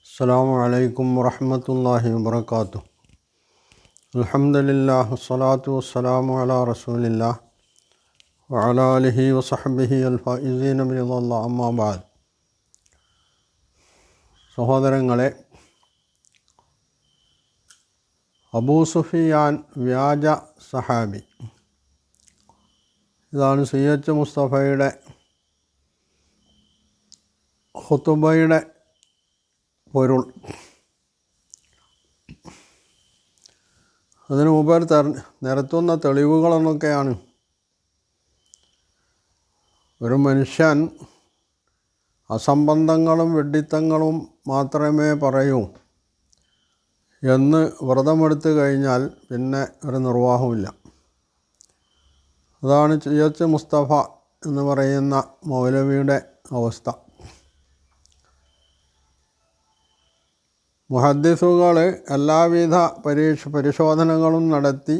അസ്സലാമു അലൈക്കും വറഹ്മത്തുള്ളാഹി വബറകാതുഹു. അൽഹംദുലില്ലാഹി വസ്സലാത്തു വസ്സലാമു അലാ റസൂലില്ലാഹ് വഅലാ ആലിഹി വസഹ്ബിഹി അൽ-ഫായിസീന ബിറിളല്ലാഹി അമ്മാ ബഅദ്. സഹോദരങ്ങളെ, അബൂ സുഫിയാൻ വ്യാജ സഹാബി. ഇതാണ് സി.എച്ച്. മുസ്തഫയുടെ ഖുതുബയുടെ പൊരുൾ. അതിനു മുമ്പ് നിരത്തുന്ന തെളിവുകളെന്നൊക്കെയാണ്. ഒരു മനുഷ്യൻ അസംബന്ധങ്ങളും വിഡ്ഢിത്തങ്ങളും മാത്രമേ പറയൂ എന്ന് വ്രതമെടുത്തു കഴിഞ്ഞാൽ പിന്നെ ഒരു നിർവാഹമില്ല. അതാണ് സി.എച്ച്. മുസ്തഫ എന്ന് പറയുന്ന മൗലവിയുടെ അവസ്ഥ. മുഹദ്ദിസുകൾ എല്ലാവിധ പരിശോധനകളും നടത്തി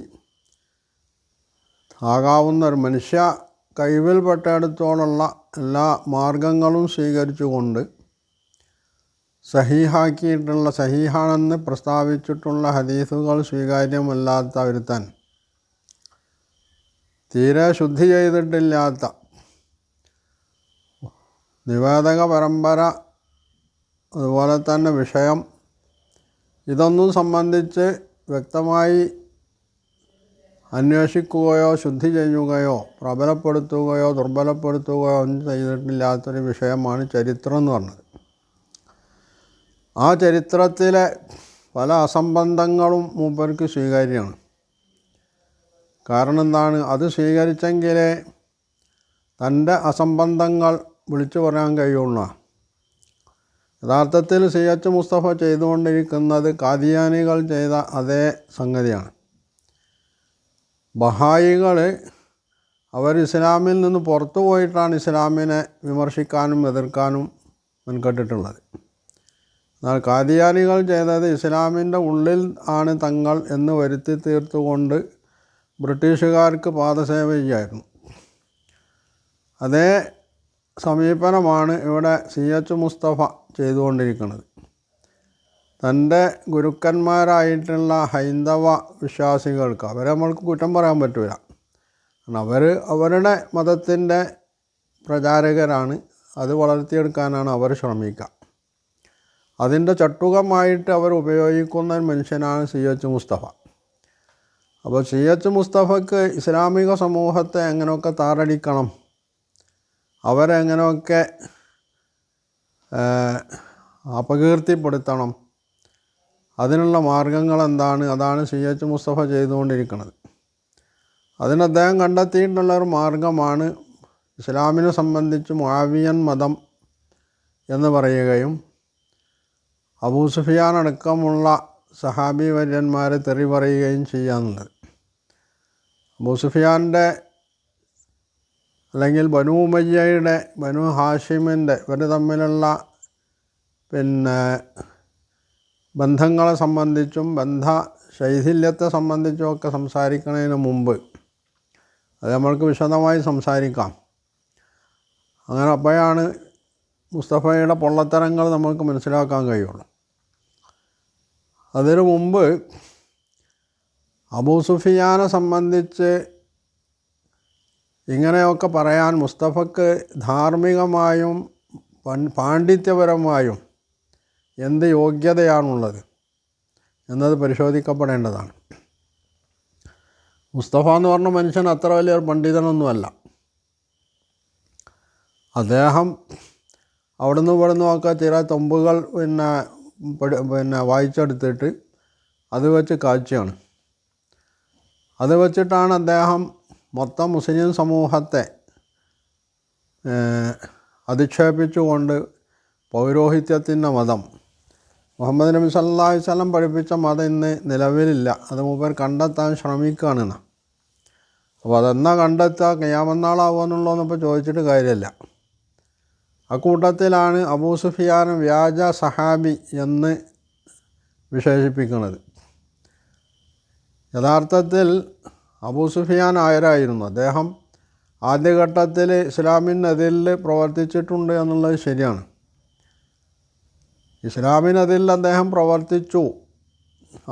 ആകാവുന്ന ഒരു മനുഷ്യ കഴിവിൽപ്പെട്ടിടത്തോളമുള്ള എല്ലാ മാർഗങ്ങളും സ്വീകരിച്ചുകൊണ്ട് സഹീഹാണെന്ന് പ്രസ്താവിച്ചിട്ടുള്ള ഹദീസുകൾ സ്വീകാര്യമല്ലാത്ത ഒരുത്തൻ, തീരെ ശുദ്ധി ചെയ്തിട്ടില്ലാത്ത നിവേദക പരമ്പര, അതുപോലെ തന്നെ വിഷയം, ഇതൊന്നും സംബന്ധിച്ച് വ്യക്തമായി അന്വേഷിക്കുകയോ ശുദ്ധി ചെയ്യുകയോ പ്രബലപ്പെടുത്തുകയോ ദുർബലപ്പെടുത്തുകയോ ഒന്നും ചെയ്തിട്ടില്ലാത്തൊരു വിഷയമാണ് ചരിത്രം എന്ന് പറഞ്ഞത്. ആ ചരിത്രത്തിലെ പല അസംബന്ധങ്ങളും മൂപ്പർക്ക് സ്വീകാര്യമാണ്. കാരണം എന്താണ്? അത് സ്വീകരിച്ചെങ്കിലേ തൻ്റെ അസംബന്ധങ്ങൾ വിളിച്ചു പറയാൻ കഴിയുള്ളൂ. യഥാർത്ഥത്തിൽ സി.എച്ച്. മുസ്തഫ ചെയ്തുകൊണ്ടിരിക്കുന്നത് ഖാദിയാനികൾ ചെയ്ത അതേ സംഗതിയാണ്. ബഹായികൾ അവർ ഇസ്ലാമിൽ നിന്ന് പുറത്തു പോയിട്ടാണ് ഇസ്ലാമിനെ വിമർശിക്കാനും എതിർക്കാനും മുൻകണ്ടിട്ടുള്ളത്. എന്നാൽ ഖാദിയാനികൾ ചെയ്തത് ഇസ്ലാമിൻ്റെ ഉള്ളിൽ ആണ് തങ്ങൾ എന്ന് വരുത്തി തീർത്തുകൊണ്ട് ബ്രിട്ടീഷുകാർക്ക് പാദസേവ ചെയ്യായിരുന്നു. അതേ സമീപനമാണ് ഇവിടെ സി.എച്ച്. മുസ്തഫ ചെയ്തുകൊണ്ടിരിക്കുന്നത്. തൻ്റെ ഗുരുക്കന്മാരായിട്ടുള്ള ഹൈന്ദവ വിശ്വാസികൾക്ക്, അവരെ നമ്മൾക്ക് കുറ്റം പറയാൻ പറ്റില്ല. കാരണം അവരുടെ മതത്തിൻ്റെ പ്രചാരകരാണ്. അത് വളർത്തിയെടുക്കാനാണ് അവർ ശ്രമിക്കുക. അതിൻ്റെ ചട്ടുകമായിട്ട് അവർ ഉപയോഗിക്കുന്ന മനുഷ്യനാണ് സി.എച്ച്. മുസ്തഫ. അപ്പോൾ സി.എച്ച്. മുസ്തഫക്ക് ഇസ്ലാമിക സമൂഹത്തെ എങ്ങനെയൊക്കെ താറടിക്കണം, അവരെങ്ങനെയൊക്കെ അപകീർത്തിപ്പെടുത്തണം, അതിനുള്ള മാർഗങ്ങൾ എന്താണ്, അതാണ് സി.എച്ച്. മുസ്തഫ ചെയ്തുകൊണ്ടിരിക്കുന്നത്. അതിന് അദ്ദേഹം കണ്ടെത്തിയിട്ടുള്ളൊരു മാർഗമാണ് ഇസ്ലാമിനെ സംബന്ധിച്ച് മുആവിയൻ മതം എന്ന് പറയുകയും അബൂ സുഫിയാൻ അടക്കമുള്ള സഹാബി വര്യന്മാരെ തെറി പറയുകയും ചെയ്യാന്നുള്ളത്. അബൂ സുഫിയാൻ്റെ അല്ലെങ്കിൽ ബനു ഉമയ്യയുടെ, ബനു ഹാഷിമിൻ്റെ, ഇവർ തമ്മിലുള്ള ബന്ധങ്ങളെ സംബന്ധിച്ചും ശൈഥില്യത്തെ സംബന്ധിച്ചുമൊക്കെ സംസാരിക്കുന്നതിന് മുമ്പ് അത് നമ്മൾക്ക് വിശദമായി സംസാരിക്കാം. അങ്ങനെ അപ്പോഴാണ് മുസ്തഫയുടെ പൊള്ളത്തരങ്ങൾ നമ്മൾക്ക് മനസ്സിലാക്കാൻ കഴിയുള്ളൂ. അതിനു മുമ്പ് അബൂ സുഫിയാനെ സംബന്ധിച്ച് ഇങ്ങനെയൊക്കെ പറയാൻ മുസ്തഫക്ക് ധാർമ്മികമായും പാണ്ഡിത്യപരമായും എന്ത് യോഗ്യതയാണുള്ളത് എന്നത് പരിശോധിക്കപ്പെടേണ്ടതാണ്. മുസ്തഫ എന്ന് പറഞ്ഞ മനുഷ്യൻ അത്ര വലിയൊരു പണ്ഡിതനൊന്നുമല്ല. അദ്ദേഹം അവിടുന്ന് ഇവിടുന്നുമൊക്കെ ചില തൊമ്പുകൾ വായിച്ചെടുത്തിട്ട് അത് വെച്ച് കാഴ്ചയാണ്. അത് വെച്ചിട്ടാണ് അദ്ദേഹം മൊത്തം മുസ്ലിം സമൂഹത്തെ അധിക്ഷേപിച്ചുകൊണ്ട് പൗരോഹിത്യത്തിൻ്റെ മതം, മുഹമ്മദ് നബി സല്ലല്ലാഹു അലൈഹി വസല്ലം പഠിപ്പിച്ച മതം ഇന്ന് നിലവിലില്ല, അത് മൂപ്പർ കണ്ടെത്താൻ ശ്രമിക്കുകയാണ്. അപ്പോൾ അതെന്നാ കണ്ടെത്തുക, ഖിയാമത്ത് നാളാവുമെന്നുള്ളതെന്നിപ്പോൾ ചോദിച്ചിട്ട് കാര്യമില്ല. അക്കൂട്ടത്തിലാണ് അബൂ സുഫിയാൻ വ്യാജ സഹാബി എന്ന് വിശേഷിപ്പിക്കുന്നത്. യഥാർത്ഥത്തിൽ അബൂ സുഫിയാൻ ആരായിരുന്നു? അദ്ദേഹം ആദ്യഘട്ടത്തിൽ ഇസ്ലാമിനെതിൽ പ്രവർത്തിച്ചിട്ടുണ്ട് എന്നുള്ളത് ശരിയാണ്. ഇസ്ലാമിനെതിൽ അദ്ദേഹം പ്രവർത്തിച്ചു,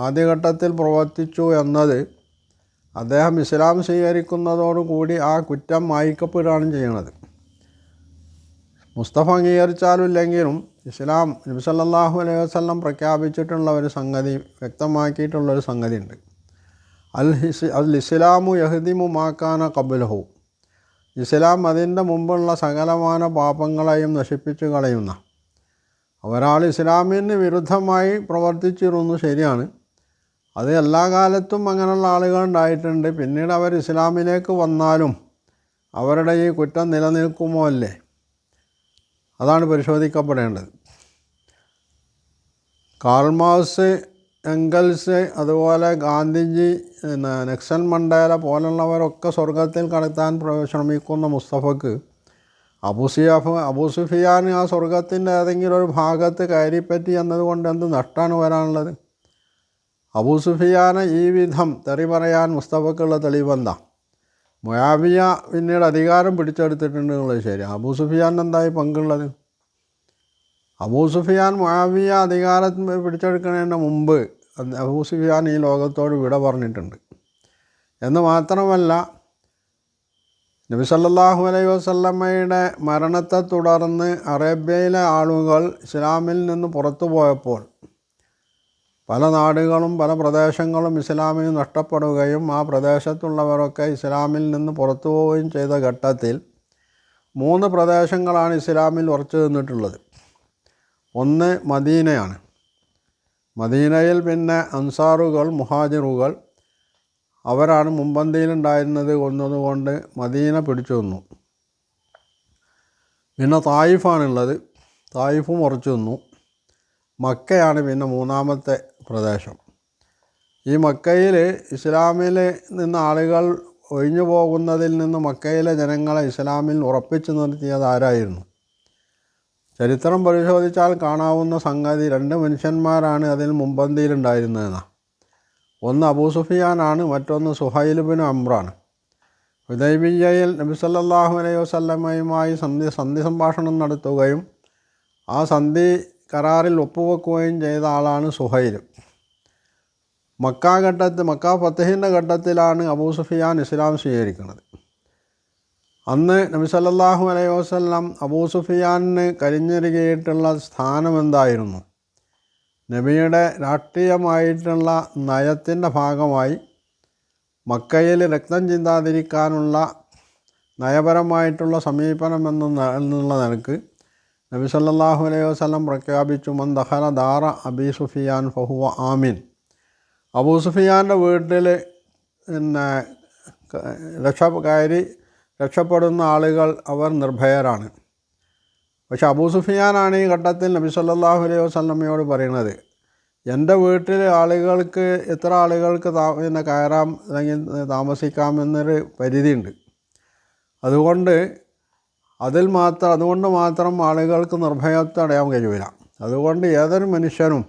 ആദ്യഘട്ടത്തിൽ പ്രവർത്തിച്ചു എന്നത് അദ്ദേഹം ഇസ്ലാം സ്വീകരിക്കുന്നതോടുകൂടി ആ കുറ്റം മായ്ക്കപ്പെടുകയാണ് ചെയ്യുന്നത്. മുസ്തഫ അംഗീകരിച്ചാലും ഇല്ലെങ്കിലും ഇസ്ലാം നബി സല്ലല്ലാഹു അലൈഹി വസല്ലം പ്രഖ്യാപിച്ചിട്ടുള്ള ഒരു സംഗതി, വ്യക്തമാക്കിയിട്ടുള്ളൊരു സംഗതി ഉണ്ട്. അൽ ഇസ്ലാമു യഹ്ദിമു മാക്കാന ഖബ്ലഹു. ഇസ്ലാം അതിൻ്റെ മുമ്പുള്ള സകലമാന പാപങ്ങളെയും നശിപ്പിച്ചു കളയുന്ന. ഒരാൾ ഇസ്ലാമിന് വിരുദ്ധമായി പ്രവർത്തിച്ചിരുന്നു, ശരിയാണ്. അത് എല്ലാ കാലത്തും അങ്ങനെയുള്ള ആളുകളുണ്ടായിട്ടുണ്ട്. പിന്നീട് അവർ ഇസ്ലാമിലേക്ക് വന്നാലും അവരുടെ ഈ കുറ്റം നിലനിൽക്കുമോ അല്ലേ, അതാണ് പരിശോധിക്കപ്പെടേണ്ടത്. കാൾ മാർക്സ്, എംഗൽസ്, അതുപോലെ ഗാന്ധിജി, നെൽസൺ മണ്ടേല പോലുള്ളവരൊക്കെ സ്വർഗത്തിൽ കടത്താൻ ശ്രമിക്കുന്ന മുസ്തഫക്ക് അബൂ സുഫിയാൻ ആ സ്വർഗത്തിൻ്റെ ഏതെങ്കിലും ഒരു ഭാഗത്ത് കയറിപ്പറ്റി എന്നതുകൊണ്ട് എന്ത് നഷ്ടമാണ് വരാനുള്ളത്? അബൂ സുഫിയാനെ ഈ വിധം തെറി പറയാൻ മുസ്തഫക്കുള്ള തെളിവെന്താ? മുആവിയ പിന്നീട് അധികാരം പിടിച്ചെടുത്തിട്ടുണ്ട് എന്നുള്ളത് ശരി. അബൂ സുഫിയാൻ എന്തായി പങ്കുള്ളത്? അബൂ സുഫിയാൻ മുആവിയ അധികാരം പിടിച്ചെടുക്കുന്നതിന് മുമ്പ് അബൂ സുഫിയാൻ ഈ ലോകത്തോട് വിട പറഞ്ഞിട്ടുണ്ട്. എന്ന് മാത്രമല്ല, നബി സല്ലല്ലാഹു അലൈഹി വസല്ലമയുടെ മരണത്തെ തുടർന്ന് അറേബ്യയിലെ ആളുകൾ ഇസ്ലാമിൽ നിന്ന് പുറത്തു പോയപ്പോൾ പല നാടുകളും പല പ്രദേശങ്ങളും ഇസ്ലാമിന് നഷ്ടപ്പെടുകയും ആ പ്രദേശത്തുള്ളവരൊക്കെ ഇസ്ലാമിൽ നിന്ന് പുറത്തു പോവുകയും ചെയ്ത ഘട്ടത്തിൽ 3 പ്രദേശങ്ങളാണ് ഇസ്ലാമിൽ ഉറച്ചു നിന്നിട്ടുള്ളത്. ഒന്ന് മദീനയാണ്. മദീനയിൽ പിന്നെ അൻസാറുകൾ, മുഹാജിറുകൾ അവരാണ് മുൻപന്തിയിലുണ്ടായിരുന്നത് എന്നതുകൊണ്ട് മദീന പിടിച്ചു നിന്നു. പിന്നെ തായിഫാണുള്ളത്, തായിഫും ഉറച്ചു നിന്നു. മക്കയാണ് പിന്നെ 3ാമത്തെ പ്രദേശം. ഈ മക്കയിൽ ഇസ്ലാമിൽ നിന്ന് ആളുകൾ ഒഴിഞ്ഞു പോകുന്നതിൽ നിന്ന് മക്കയിലെ ജനങ്ങളെ ഇസ്ലാമിൽ ഉറപ്പിച്ചു നിർത്തിയത് ആരായിരുന്നു? ചരിത്രം പരിശോധിച്ചാൽ കാണാവുന്ന സംഗതി 2 മനുഷ്യന്മാരാണ് അതിൽ മുൻപന്തിയിലുണ്ടായിരുന്നതെന്നാണ്. ഒന്ന് അബൂ സുഫിയാനാണ്, മറ്റൊന്ന് സുഹൈൽ ബിൻ അംറാണ്. ഹുദൈബിയ്യയിൽ നബി സല്ലല്ലാഹു അലൈഹി വസല്ലമയുമായി സന്ധി സംഭാഷണം നടത്തുകയും ആ സന്ധി കരാറിൽ ഒപ്പുവെക്കുകയും ചെയ്ത ആളാണ് സുഹൈൽ. മക്ക ഫതഹിൻ്റെ ഘട്ടത്തിലാണ് അബൂ സുഫിയാൻ ഇസ്ലാം സ്വീകരിക്കുന്നത്. അന്ന് നബി സല്ലല്ലാഹു അലൈഹി വസല്ലം അബൂ സുഫിയാനിന് കരിഞ്ഞിരികിയിട്ടുള്ള സ്ഥാനം എന്തായിരുന്നു? നബിയുടെ രാഷ്ട്രീയമായിട്ടുള്ള നയത്തിൻ്റെ ഭാഗമായി മക്കയിൽ രക്തം ചിന്താതിരിക്കാനുള്ള നയപരമായിട്ടുള്ള സമീപനം എന്നുള്ള നിലക്ക് നബി സല്ലല്ലാഹു അലൈഹി വസല്ലം പ്രഖ്യാപിച്ചു, മൻ ദഖല ദാറ അബീ സുഫിയാൻ ഫഹുവ ആമിൻ. അബൂ സുഫിയാൻ്റെ വീട്ടിൽ പിന്നെ രക്ഷപ്പെടുന്ന ആളുകൾ അവർ നിർഭയരാണ്. പക്ഷെ അബൂ സുഫിയാനാണ് ഈ ഘട്ടത്തിൽ നബി സല്ലല്ലാഹു അലൈഹി വസല്ലമയോട് പറയുന്നത്, എൻ്റെ വീട്ടിൽ ആളുകൾക്ക് എത്ര ആളുകൾക്ക് പിന്നെ കയറാം അല്ലെങ്കിൽ താമസിക്കാമെന്നൊരു പരിധിയുണ്ട്. അതുകൊണ്ട് മാത്രം ആളുകൾക്ക് നിർഭയത്വം അടയാൻ കഴിയില്ല. അതുകൊണ്ട് ഏതൊരു മനുഷ്യനും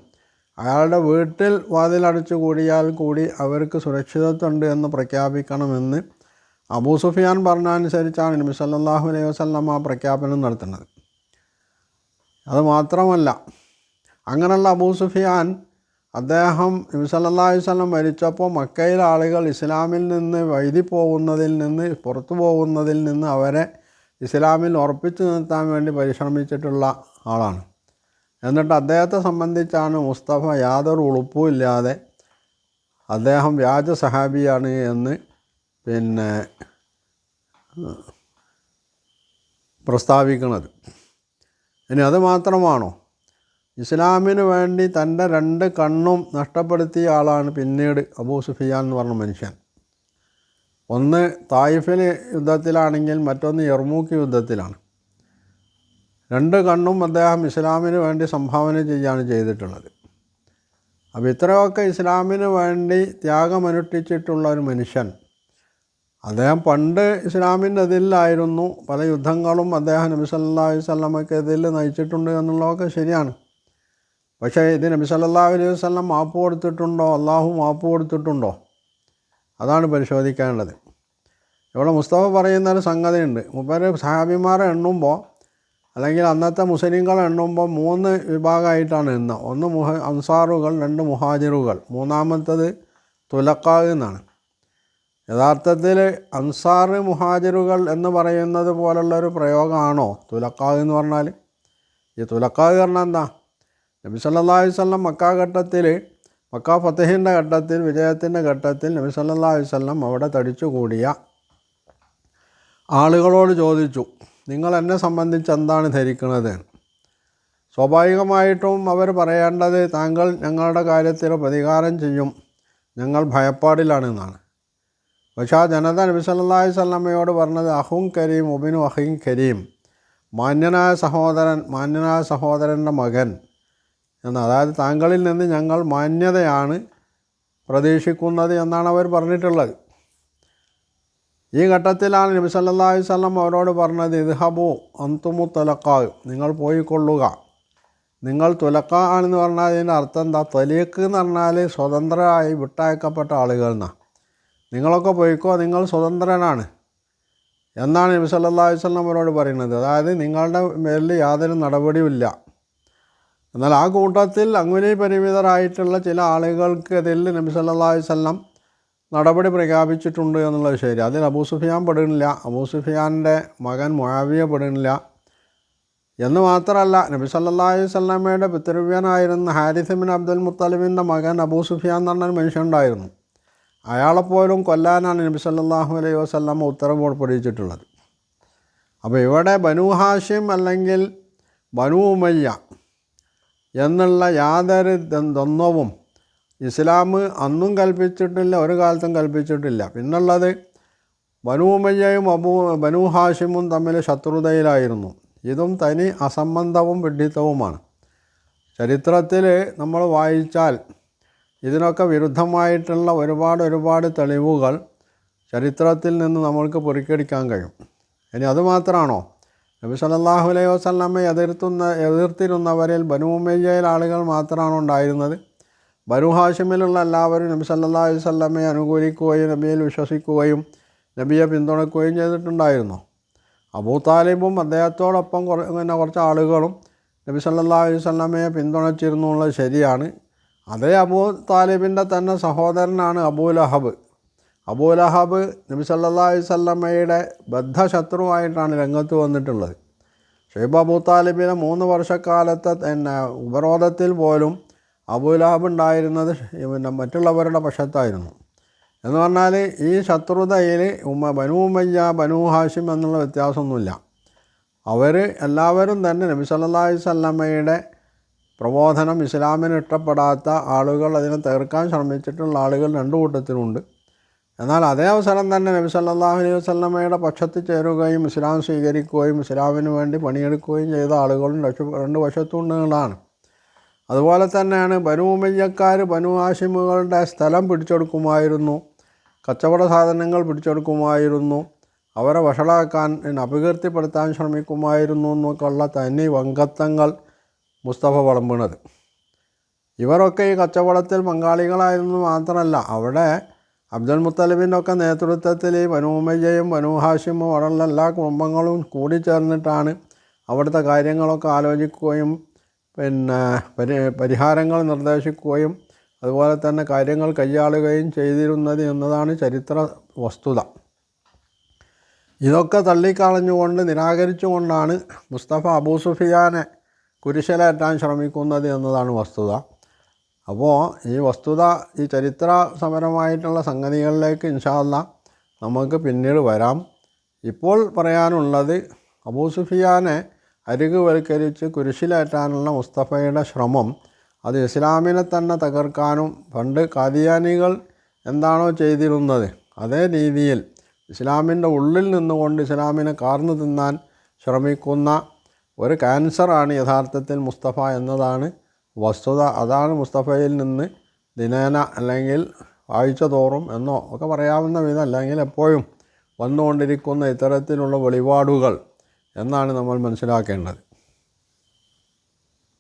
അയാളുടെ വീട്ടിൽ വാതിലടച്ചു കൂടിയാൽ കൂടി അവർക്ക് സുരക്ഷിതത്വമുണ്ട് എന്ന് പ്രഖ്യാപിക്കണമെന്ന് അബൂ സുഫിയാൻ പറഞ്ഞതനുസരിച്ചാണ് നബി സല്ലല്ലാഹു അലൈഹി വസല്ലം ആ പ്രഖ്യാപനം നടത്തുന്നത്. അതുമാത്രമല്ല, അങ്ങനെയുള്ള അബൂ സുഫിയാൻ അദ്ദേഹം നബി സല്ലല്ലാഹു അലൈഹി വസല്ലം മരിച്ചപ്പോൾ മക്കയിലെ ആളുകൾ ഇസ്ലാമിൽ നിന്ന് വഴുതി പോകുന്നതിൽ നിന്ന് പുറത്തു പോകുന്നതിൽ നിന്ന് അവരെ ഇസ്ലാമിൽ ഉറപ്പിച്ചു നിർത്താൻ വേണ്ടി പരിശ്രമിച്ചിട്ടുള്ള ആളാണ്. എന്നിട്ട് അദ്ദേഹത്തെ സംബന്ധിച്ചാണ് മുസ്തഫ യാതൊരു ഉളുപ്പുമില്ലാതെ അദ്ദേഹം വ്യാജ സഹാബിയാണ് എന്ന് പിന്നെ പ്രസ്താവിക്കുന്നത്. ഇനി അത് മാത്രമാണോ? ഇസ്ലാമിന് വേണ്ടി തൻ്റെ 2 കണ്ണും നഷ്ടപ്പെടുത്തിയ ആളാണ് പിന്നീട് അബൂ സുഫിയാൻ എന്ന് പറഞ്ഞ മനുഷ്യൻ. ഒന്ന് തായിഫിൽ യുദ്ധത്തിലാണെങ്കിൽ മറ്റൊന്ന് യർമൂക്ക് യുദ്ധത്തിലാണ്. 2 കണ്ണും അദ്ദേഹം ഇസ്ലാമിന് വേണ്ടി സംഭാവന ചെയ്യുകയാണ് ചെയ്തിട്ടുള്ളത്. അപ്പോൾ ഇത്രയൊക്കെ ഇസ്ലാമിന് വേണ്ടി ത്യാഗമനുഷ്ഠിച്ചിട്ടുള്ള ഒരു മനുഷ്യൻ, അദ്ദേഹം പണ്ട് ഇസ്ലാമിൻ്റെ എതിരിലായിരുന്നു. പല യുദ്ധങ്ങളും അദ്ദേഹം നബി സല്ലല്ലാഹു അലൈഹി വസല്ലമയ്ക്ക് എതിരിൽ നയിച്ചിട്ടുണ്ട് എന്നുള്ളതൊക്കെ ശരിയാണ്. പക്ഷേ ഇത് നബി സല്ലല്ലാഹു അലൈഹി വസല്ലം മാപ്പ് കൊടുത്തിട്ടുണ്ടോ? അള്ളാഹു മാപ്പ് കൊടുത്തിട്ടുണ്ടോ? അതാണ് പരിശോധിക്കാനുള്ളത്. ഇവിടെ മുസ്തഫ പറയുന്നൊരു സംഗതിയുണ്ട്. മൂപ്പര് സഹാബിമാരെ എണ്ണുമ്പോൾ അല്ലെങ്കിൽ അന്നത്തെ മുസ്ലിങ്ങളെ എണ്ണുമ്പോൾ 3 വിഭാഗമായിട്ടാണ് എണ്ണുക. ഒന്ന് അൻസാറുകൾ, 2 മുഹാജിറുകൾ, മൂന്നാമത്തത് തുലക്കാ എന്നാണ്. യഥാർത്ഥത്തിൽ അൻസാർ മുഹാജിറുകൾ എന്ന് പറയുന്നത് പോലുള്ളൊരു പ്രയോഗമാണോ തുലക്കാ എന്ന് പറഞ്ഞാൽ? ഈ തുലക്കാ പറഞ്ഞാൽ എന്താ? നബി സല്ലല്ലാഹു അലൈഹി വസല്ലം മക്ക ഫതഹിൻ്റെ ഘട്ടത്തിൽ, വിജയത്തിൻ്റെ ഘട്ടത്തിൽ നബി സല്ലല്ലാഹു അലൈഹി വസല്ലം അവിടെ തടിച്ചു കൂടിയ ആളുകളോട് ചോദിച്ചു, നിങ്ങൾ എന്നെ സംബന്ധിച്ച് എന്താണ് ധരിക്കുന്നത്? സ്വാഭാവികമായിട്ടും അവർ പറയേണ്ടത്, താങ്കൾ ഞങ്ങളുടെ കാര്യത്തിൽ പ്രതികാരം ചെയ്യും, ഞങ്ങൾ ഭയപ്പാടിലാണെന്നാണ്. പക്ഷേ ആ ജനത നബി സല്ലല്ലാഹു അലൈഹി വസല്ലമയോട് പറഞ്ഞത് അഹുൻ കരീം ഉബിനു അഹിൻ കരീം, മാന്യനായ സഹോദരൻ്റെ മകൻ എന്ന്. അതായത് താങ്കളിൽ നിന്ന് ഞങ്ങൾ മാന്യതയാണ് പ്രതീക്ഷിക്കുന്നത് എന്നാണ് അവർ പറഞ്ഞിട്ടുള്ളത്. ഈ ഘട്ടത്തിലാണ് നബി സല്ലല്ലാഹു അലൈഹി വസല്ലം അവരോട് പറഞ്ഞത് ഇദ്ഹബു അൻതുമു തുലക്കാ, നിങ്ങൾ പോയിക്കൊള്ളുക. നിങ്ങൾ തുലക്കാ ആണെന്ന് പറഞ്ഞാൽ അതിൻ്റെ അർത്ഥം എന്താ? തലീഖ് എന്ന് പറഞ്ഞാൽ സ്വതന്ത്രരായി വിട്ടയക്കപ്പെട്ട ആളുകൾ എന്നാണ്. നിങ്ങളൊക്കെ പോയിക്കോ, നിങ്ങൾ സ്വതന്ത്രനാണ് എന്നാണ് നബി സല്ലല്ലാഹു അലൈഹി വസല്ലം അവരോട് പറയുന്നത്. അതായത് നിങ്ങളുടെ മേലിൽ യാതൊരു നടപടിയുമില്ല. എന്നാൽ ആ കൂട്ടത്തിൽ അങ്കുലി പരിമിതരായിട്ടുള്ള ചില ആളുകൾക്ക് അതിൽ നബി സല്ലല്ലാഹു അലൈഹി വസല്ലം നടപടി പ്രഖ്യാപിച്ചിട്ടുണ്ട് എന്നുള്ളത് ശരി. അതിൽ അബൂ സുഫിയാൻ പെടുന്നില്ല, അബൂ സുഫിയാൻ്റെ മകൻ മുആവിയ പെടുന്നില്ല. എന്ന് മാത്രമല്ല, നബി സല്ലല്ലാഹു അലൈഹി വസല്ലമയുടെ പിതൃവ്യനായിരുന്ന ഹാരിസ് ബിൻ അബ്ദുൽ മുത്തലിബിൻ്റെ മകൻ അബൂ സുഫിയാൻ എന്ന് പറഞ്ഞൊരു മനുഷ്യനുണ്ടായിരുന്നു. അയാളെപ്പോലും കൊല്ലാനാണ് നബി സല്ലല്ലാഹു അലൈഹി വസല്ലമ ഉത്തരവ് പുറപ്പെടുവിച്ചിട്ടുള്ളത്. അപ്പോൾ ഇവിടെ ബനൂ ഹാഷിം അല്ലെങ്കിൽ ബനൂ ഉമയ്യ എന്നുള്ള യാതൊരു ദ്വന്ദ്വവും ഇസ്ലാം അന്നും കൽപ്പിച്ചിട്ടില്ല, ഒരു കാലത്തും കൽപ്പിച്ചിട്ടില്ല. പിന്നുള്ളത് ബനൂ ഉമയ്യയും ബനൂ ഹാഷിമും തമ്മിൽ ശത്രുതയിലായിരുന്നു. ഇതും തനി അസംബന്ധവും വിഡ്ഢിത്തവുമാണ്. ചരിത്രത്തിൽ നമ്മൾ വായിച്ചാൽ ഇതിനൊക്കെ വിരുദ്ധമായിട്ടുള്ള ഒരുപാട് തെളിവുകൾ ചരിത്രത്തിൽ നിന്ന് നമ്മൾക്ക് പൊറുക്കിയെടുക്കാൻ കഴിയും. ഇനി അതുമാത്രമാണോ? നബി സല്ലല്ലാഹു അലൈഹി വസല്ലമയെ എതിർത്തിരുന്നവരിൽ ബനൂ ഉമയ്യയിൽ ആളുകൾ മാത്രമാണ് ഉണ്ടായിരുന്നത്. ബനൂ ഹാഷിമിലുള്ള എല്ലാവരും നബി സല്ലല്ലാഹു അലൈഹി വസല്ലമയെ അനുകൂലിക്കുകയും നബിയിൽ വിശ്വസിക്കുകയും നബിയെ പിന്തുണയ്ക്കുകയും ചെയ്തിട്ടുണ്ടായിരുന്നു. അബൂ താലിബും അദ്ദേഹത്തോടൊപ്പം കുറച്ച് ആളുകളും നബി സല്ലല്ലാഹു അലൈഹി വസല്ലമയെ പിന്തുണച്ചിരുന്നു എന്നുള്ളത് ശരിയാണ്. അതേ അബൂ താലിബിൻ്റെ തന്നെ സഹോദരനാണ് അബൂ ലഹബ് നബി സല്ലല്ലാഹു അലൈഹി വസല്ലമയുടെ ബദ്ധശത്രുവായിട്ടാണ് രംഗത്ത് വന്നിട്ടുള്ളത്. ഷൈബ് അബൂ താലിബിനെ 3 വർഷക്കാലത്തെ ഉപരോധത്തിൽ പോലും അബൂ ലഹബ് ഉണ്ടായിരുന്നത് മറ്റുള്ളവരുടെ പക്ഷത്തായിരുന്നു. എന്ന് പറഞ്ഞാൽ ഈ ശത്രുതയിൽ ബനൂ ഉമയ്യ ബനൂ ഹാഷിം എന്നുള്ള വ്യത്യാസമൊന്നുമില്ല. അവർ എല്ലാവരും തന്നെ നബി സല്ലല്ലാഹു അലൈഹി വസല്ലമയുടെ പ്രബോധനം ഇസ്ലാമിന് ഇഷ്ടപ്പെടാത്ത ആളുകൾ, അതിനെ തീർക്കാൻ ശ്രമിച്ചിട്ടുള്ള ആളുകൾ 2 കൂട്ടത്തിലുണ്ട്. എന്നാൽ അതേ അവസരം തന്നെ നബി സല്ലല്ലാഹു അലൈഹി വസല്ലമയുടെ പക്ഷത്ത് ചേരുകയും ഇസ്ലാം സ്വീകരിക്കുകയും ഇസ്ലാമിന് വേണ്ടി പണിയെടുക്കുകയും ചെയ്ത ആളുകളും 2 വശത്തുണ്ടെന്നുള്ളതാണ്. അതുപോലെ തന്നെയാണ് ബനൂ ഉമയ്യക്കാർ ബനൂ ഹാഷിമുകളുടെ സ്ഥലം പിടിച്ചെടുക്കുമായിരുന്നു, കച്ചവട സാധനങ്ങൾ പിടിച്ചെടുക്കുമായിരുന്നു, അവരെ വഷളാക്കാൻ അപകീർത്തിപ്പെടുത്താൻ ശ്രമിക്കുമായിരുന്നു എന്നൊക്കെയുള്ള തനി വങ്കത്തങ്ങൾ മുസ്തഫ വിളമ്പുന്നത്. ഇവരൊക്കെ ഈ കച്ചവടത്തിൽ പങ്കാളികളായിരുന്നു മാത്രമല്ല, അവിടെ അബ്ദുൽ മുത്തലിബിൻ്റെ ഒക്കെ നേതൃത്വത്തിൽ ഈ ബനൂ ഉമയ്യയും ബനൂ ഹാഷിമും അവിടെയുള്ള എല്ലാ കുടുംബങ്ങളും കൂടിച്ചേർന്നിട്ടാണ് അവിടുത്തെ കാര്യങ്ങളൊക്കെ ആലോചിക്കുകയും പരിഹാരങ്ങൾ നിർദ്ദേശിക്കുകയും അതുപോലെ തന്നെ കാര്യങ്ങൾ കൈയാളുകയും ചെയ്തിരുന്നത് എന്നതാണ് ചരിത്ര വസ്തുത. ഇതൊക്കെ തള്ളിക്കളഞ്ഞുകൊണ്ട് നിരാകരിച്ചുകൊണ്ടാണ് മുസ്തഫ അബൂ സുഫിയാനെ കുരിശിലേറ്റാൻ ശ്രമിക്കുന്നത് എന്നതാണ് വസ്തുത. അപ്പോൾ ഈ വസ്തുത, ഈ ചരിത്രപരമായിട്ടുള്ള സംഗതികളിലേക്ക് ഇൻഷാ അല്ലാഹ് നമുക്ക് പിന്നീട് വരാം. ഇപ്പോൾ പറയാനുള്ളത്, അബൂ സുഫിയാനെ അരികുവൽക്കരിച്ച് കുരിശിലേറ്റാനുള്ള മുസ്തഫയുടെ ശ്രമം അത് ഇസ്ലാമിനെ തന്നെ തകർക്കാനും, പണ്ട് ഖാദിയാനികൾ എന്താണോ ചെയ്തിരുന്നത് അതേ രീതിയിൽ ഇസ്ലാമിൻ്റെ ഉള്ളിൽ നിന്നുകൊണ്ട് ഇസ്ലാമിനെ കാർന്നു തിന്നാൻ ശ്രമിക്കുന്ന ഒരു ക്യാൻസറാണ് യഥാർത്ഥത്തിൽ മുസ്തഫ എന്നതാണ് വസ്തുത. അതാണ് മുസ്തഫയിൽ നിന്ന് ദിനേന അല്ലെങ്കിൽ ആഴ്ച തോറും എന്നോ ഒക്കെ പറയാവുന്ന വിധം അല്ലെങ്കിൽ എപ്പോഴും വന്നുകൊണ്ടിരിക്കുന്ന ഇത്തരത്തിലുള്ള വെളിപാടുകൾ എന്നാണ് നമ്മൾ മനസ്സിലാക്കേണ്ടത്.